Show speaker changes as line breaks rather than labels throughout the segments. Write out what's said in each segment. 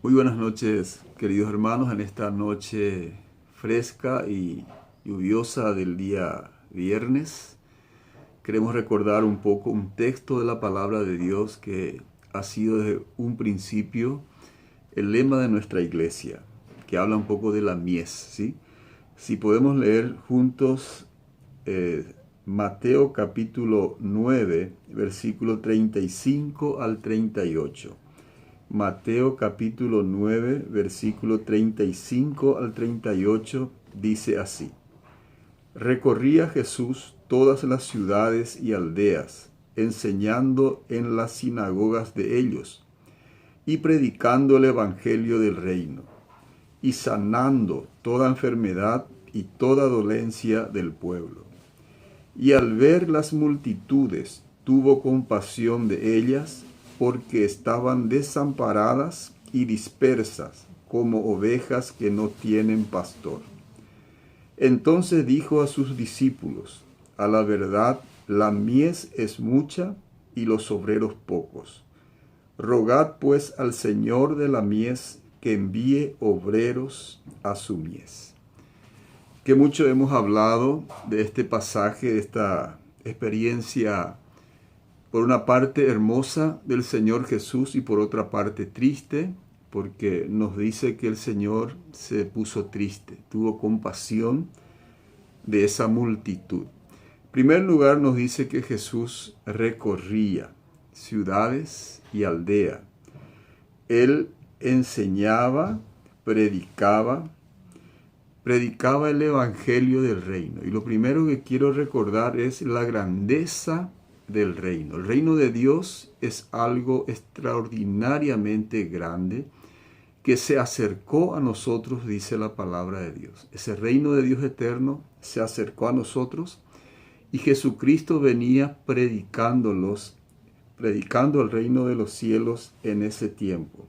Muy buenas noches, queridos hermanos, en esta noche fresca y lluviosa del día viernes. Queremos recordar un poco un texto de la palabra de Dios que ha sido desde un principio el lema de nuestra iglesia, que habla un poco de la mies, ¿sí? Si podemos leer juntos Mateo capítulo 9, versículo 35 al 38. Mateo capítulo 9, versículo 35 al 38 dice así: Recorría Jesús todas las ciudades y aldeas, enseñando en las sinagogas de ellos, y predicando el evangelio del reino, y sanando toda enfermedad y toda dolencia del pueblo. Y al ver las multitudes, tuvo compasión de ellas, porque estaban desamparadas y dispersas, como ovejas que no tienen pastor. Entonces dijo a sus discípulos: A la verdad, la mies es mucha y los obreros pocos. Rogad pues al Señor de la mies que envíe obreros a su mies. Que mucho hemos hablado de este pasaje, de esta experiencia, por una parte hermosa del Señor Jesús y por otra parte triste, porque nos dice que el Señor se puso triste, tuvo compasión de esa multitud. En primer lugar nos dice que Jesús recorría ciudades y aldeas. Él enseñaba, predicaba el evangelio del reino. Y lo primero que quiero recordar es la grandeza del reino. El reino de Dios es algo extraordinariamente grande que se acercó a nosotros, dice la palabra de Dios. Ese reino de Dios eterno se acercó a nosotros y Jesucristo venía predicando el reino de los cielos en ese tiempo.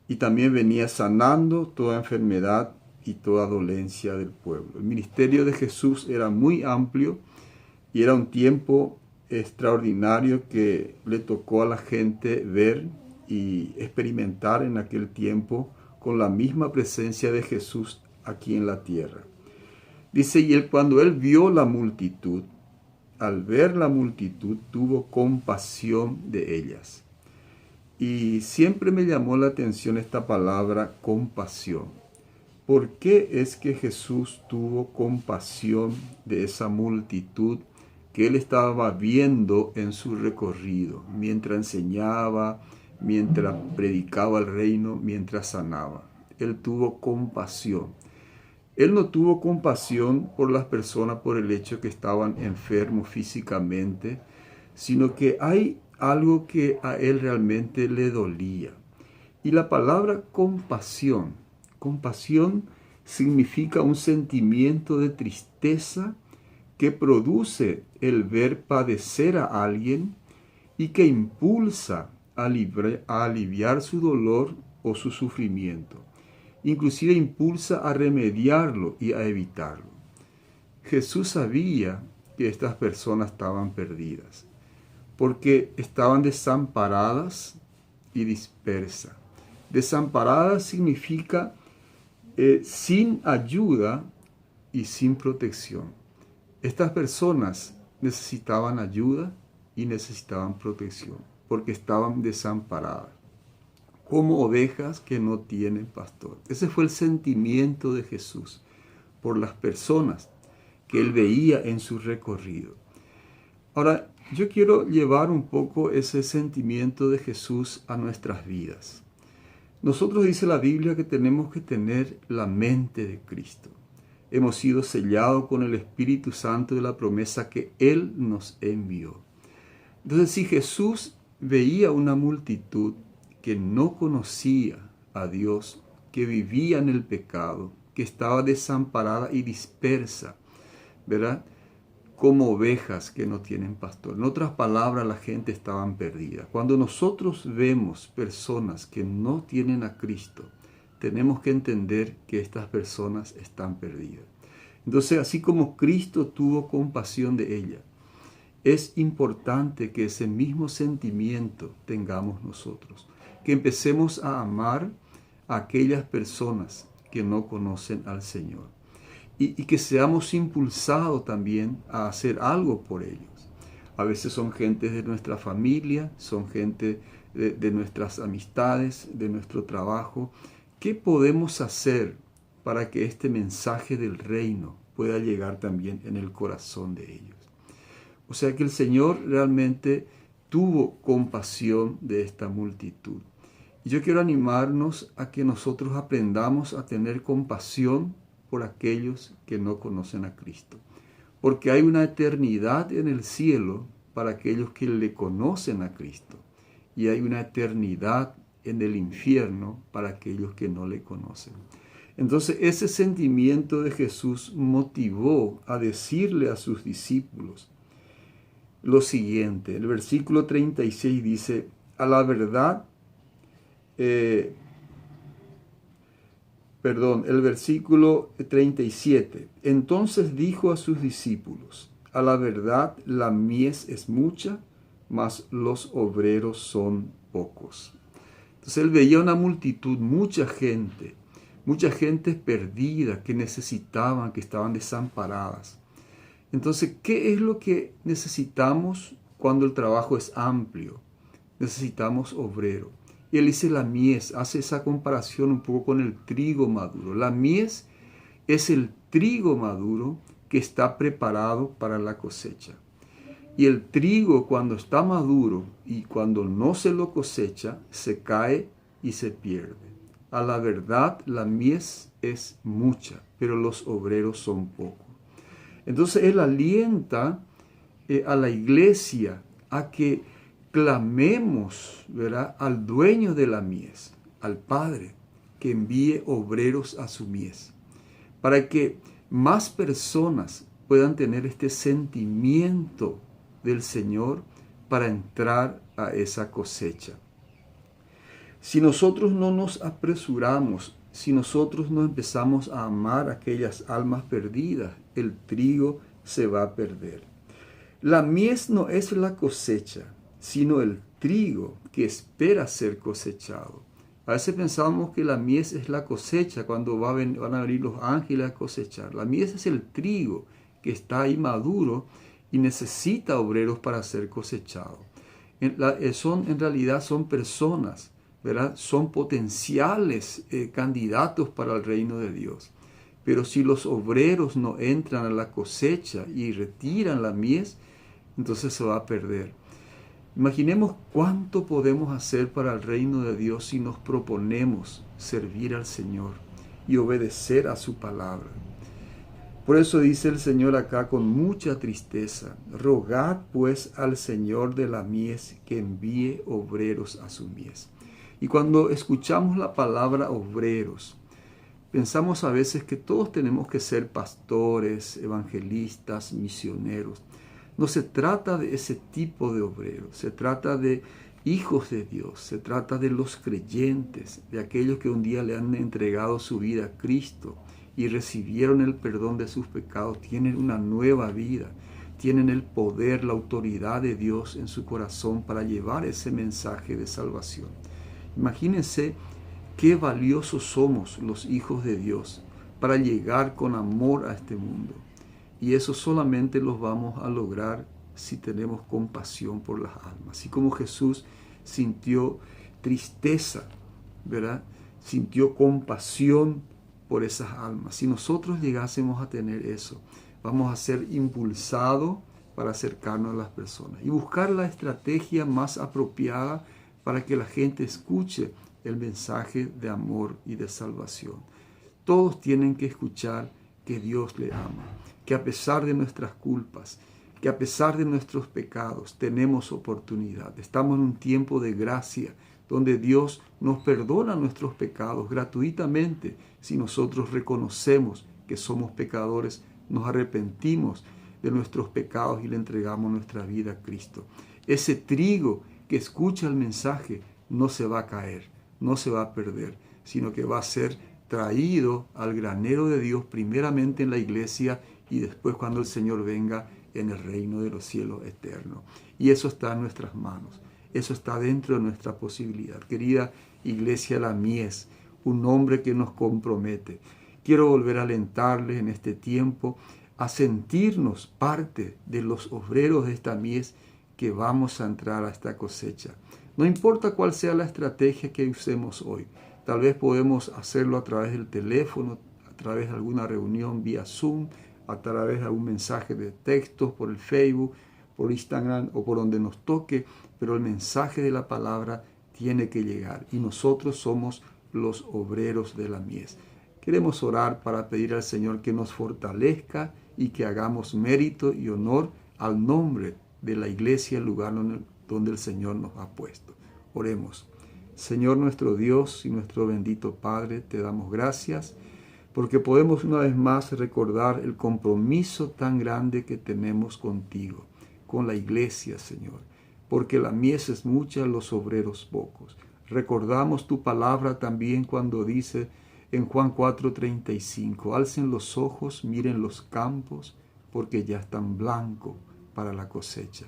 Y también venía sanando toda enfermedad y toda dolencia del pueblo. El ministerio de Jesús era muy amplio y era un tiempo extraordinario que le tocó a la gente ver y experimentar en aquel tiempo con la misma presencia de Jesús aquí en la tierra. Dice, y cuando él vio la multitud, al ver la multitud, tuvo compasión de ellas. Y siempre me llamó la atención esta palabra compasión. ¿Por qué es que Jesús tuvo compasión de esa multitud que él estaba viendo en su recorrido, mientras enseñaba, mientras predicaba el reino, mientras sanaba? Él tuvo compasión. Él no tuvo compasión por las personas por el hecho que estaban enfermos físicamente, sino que hay algo que a él realmente le dolía. Y la palabra compasión significa un sentimiento de tristeza que produce el ver padecer a alguien y que impulsa a aliviar su dolor o su sufrimiento. Inclusive impulsa a remediarlo y a evitarlo. Jesús sabía que estas personas estaban perdidas, porque estaban desamparadas y dispersas. Desamparadas significa sin ayuda y sin protección. Estas personas necesitaban ayuda y necesitaban protección, porque estaban desamparadas, como ovejas que no tienen pastor. Ese fue el sentimiento de Jesús por las personas que él veía en su recorrido. Ahora, yo quiero llevar un poco ese sentimiento de Jesús a nuestras vidas. Nosotros dice la Biblia que tenemos que tener la mente de Cristo. Hemos sido sellados con el Espíritu Santo de la promesa que Él nos envió. Entonces, si Jesús veía una multitud que no conocía a Dios, que vivía en el pecado, que estaba desamparada y dispersa, ¿verdad?, como ovejas que no tienen pastor. En otras palabras, la gente estaba perdida. Cuando nosotros vemos personas que no tienen a Cristo, tenemos que entender que estas personas están perdidas. Entonces, así como Cristo tuvo compasión de ella, es importante que ese mismo sentimiento tengamos nosotros. Que empecemos a amar a aquellas personas que no conocen al Señor. Y que seamos impulsados también a hacer algo por ellos. A veces son gente de nuestra familia, son gente de nuestras amistades, de nuestro trabajo. ¿Qué podemos hacer para que este mensaje del reino pueda llegar también en el corazón de ellos? O sea que el Señor realmente tuvo compasión de esta multitud. Y yo quiero animarnos a que nosotros aprendamos a tener compasión por aquellos que no conocen a Cristo. Porque hay una eternidad en el cielo para aquellos que le conocen a Cristo. Y hay una eternidad en el infierno para aquellos que no le conocen. Entonces ese sentimiento de Jesús motivó a decirle a sus discípulos lo siguiente. El versículo 36 dice, a la verdad, el versículo 37. Entonces dijo a sus discípulos, a la verdad la mies es mucha, mas los obreros son pocos. Entonces él veía una multitud, mucha gente perdida, que necesitaban, que estaban desamparadas. Entonces, ¿qué es lo que necesitamos cuando el trabajo es amplio? Necesitamos obrero. Y él dice la mies, hace esa comparación un poco con el trigo maduro. La mies es el trigo maduro que está preparado para la cosecha. Y el trigo cuando está maduro y cuando no se lo cosecha, se cae y se pierde. A la verdad, la mies es mucha, pero los obreros son pocos. Entonces él alienta a la iglesia a que clamemos, ¿verdad?, al dueño de la mies, al Padre, que envíe obreros a su mies, para que más personas puedan tener este sentimiento del Señor para entrar a esa cosecha. Si nosotros no nos apresuramos, si nosotros no empezamos a amar aquellas almas perdidas, el trigo se va a perder. La mies no es la cosecha, sino el trigo que espera ser cosechado. A veces pensamos que la mies es la cosecha cuando van a venir los ángeles a cosechar. La mies es el trigo que está ahí maduro y necesita obreros para ser cosechado. En realidad son personas, ¿verdad? Son potenciales candidatos para el reino de Dios. Pero si los obreros no entran a la cosecha y retiran la mies, entonces se va a perder. Imaginemos cuánto podemos hacer para el reino de Dios si nos proponemos servir al Señor y obedecer a su palabra. Por eso dice el Señor acá con mucha tristeza, rogad pues al Señor de la mies que envíe obreros a su mies. Y cuando escuchamos la palabra obreros, pensamos a veces que todos tenemos que ser pastores, evangelistas, misioneros. No se trata de ese tipo de obreros, se trata de hijos de Dios, se trata de los creyentes, de aquellos que un día le han entregado su vida a Cristo y recibieron el perdón de sus pecados, tienen una nueva vida, tienen el poder, la autoridad de Dios en su corazón para llevar ese mensaje de salvación. Imagínense qué valiosos somos los hijos de Dios para llegar con amor a este mundo. Y eso solamente lo vamos a lograr si tenemos compasión por las almas. Así como Jesús sintió tristeza, ¿verdad? Sintió compasión por esas almas. Si nosotros llegásemos a tener eso, vamos a ser impulsados para acercarnos a las personas y buscar la estrategia más apropiada para que la gente escuche el mensaje de amor y de salvación. Todos tienen que escuchar que Dios le ama, que a pesar de nuestras culpas, que a pesar de nuestros pecados, tenemos oportunidad. Estamos en un tiempo de gracia, donde Dios nos perdona nuestros pecados gratuitamente si nosotros reconocemos que somos pecadores, nos arrepentimos de nuestros pecados y le entregamos nuestra vida a Cristo. Ese trigo que escucha el mensaje no se va a caer, no se va a perder, sino que va a ser traído al granero de Dios, primeramente en la iglesia y después cuando el Señor venga en el reino de los cielos eternos. Y eso está en nuestras manos, eso está dentro de nuestra posibilidad. Querida iglesia La Mies, un nombre que nos compromete. Quiero volver a alentarles en este tiempo a sentirnos parte de los obreros de esta mies que vamos a entrar a esta cosecha. No importa cuál sea la estrategia que usemos hoy. Tal vez podemos hacerlo a través del teléfono, a través de alguna reunión vía Zoom, a través de algún mensaje de texto, por el Facebook, por Instagram o por donde nos toque, pero el mensaje de la palabra tiene que llegar y nosotros somos los obreros de la mies. Queremos orar para pedir al Señor que nos fortalezca y que hagamos mérito y honor al nombre de la iglesia, el lugar donde el Señor nos ha puesto. Oremos. Señor nuestro Dios y nuestro bendito Padre, te damos gracias porque podemos una vez más recordar el compromiso tan grande que tenemos contigo, con la iglesia, Señor, porque la mies es mucha, los obreros pocos. Recordamos tu palabra también cuando dice en Juan 4:35, alcen los ojos, miren los campos, porque ya están blancos para la cosecha.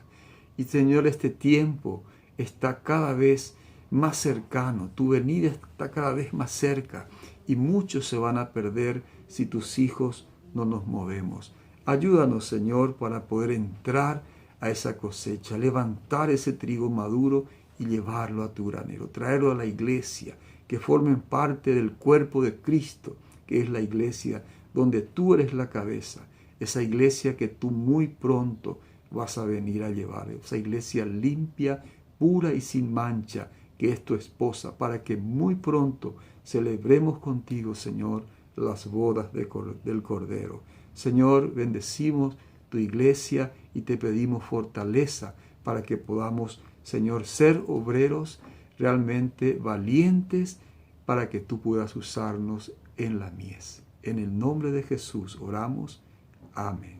Y Señor, este tiempo está cada vez más cercano, tu venida está cada vez más cerca y muchos se van a perder si tus hijos no nos movemos. Ayúdanos, Señor, para poder entrar a esa cosecha, levantar ese trigo maduro y llevarlo a tu granero, traerlo a la iglesia, que formen parte del cuerpo de Cristo, que es la iglesia donde tú eres la cabeza, esa iglesia que tú muy pronto vas a venir a llevar, esa iglesia limpia, pura y sin mancha, que es tu esposa, para que muy pronto celebremos contigo, Señor, las bodas del Cordero. Señor, bendecimos tu iglesia y te pedimos fortaleza para que podamos, Señor, ser obreros realmente valientes para que tú puedas usarnos en la mies. En el nombre de Jesús oramos. Amén.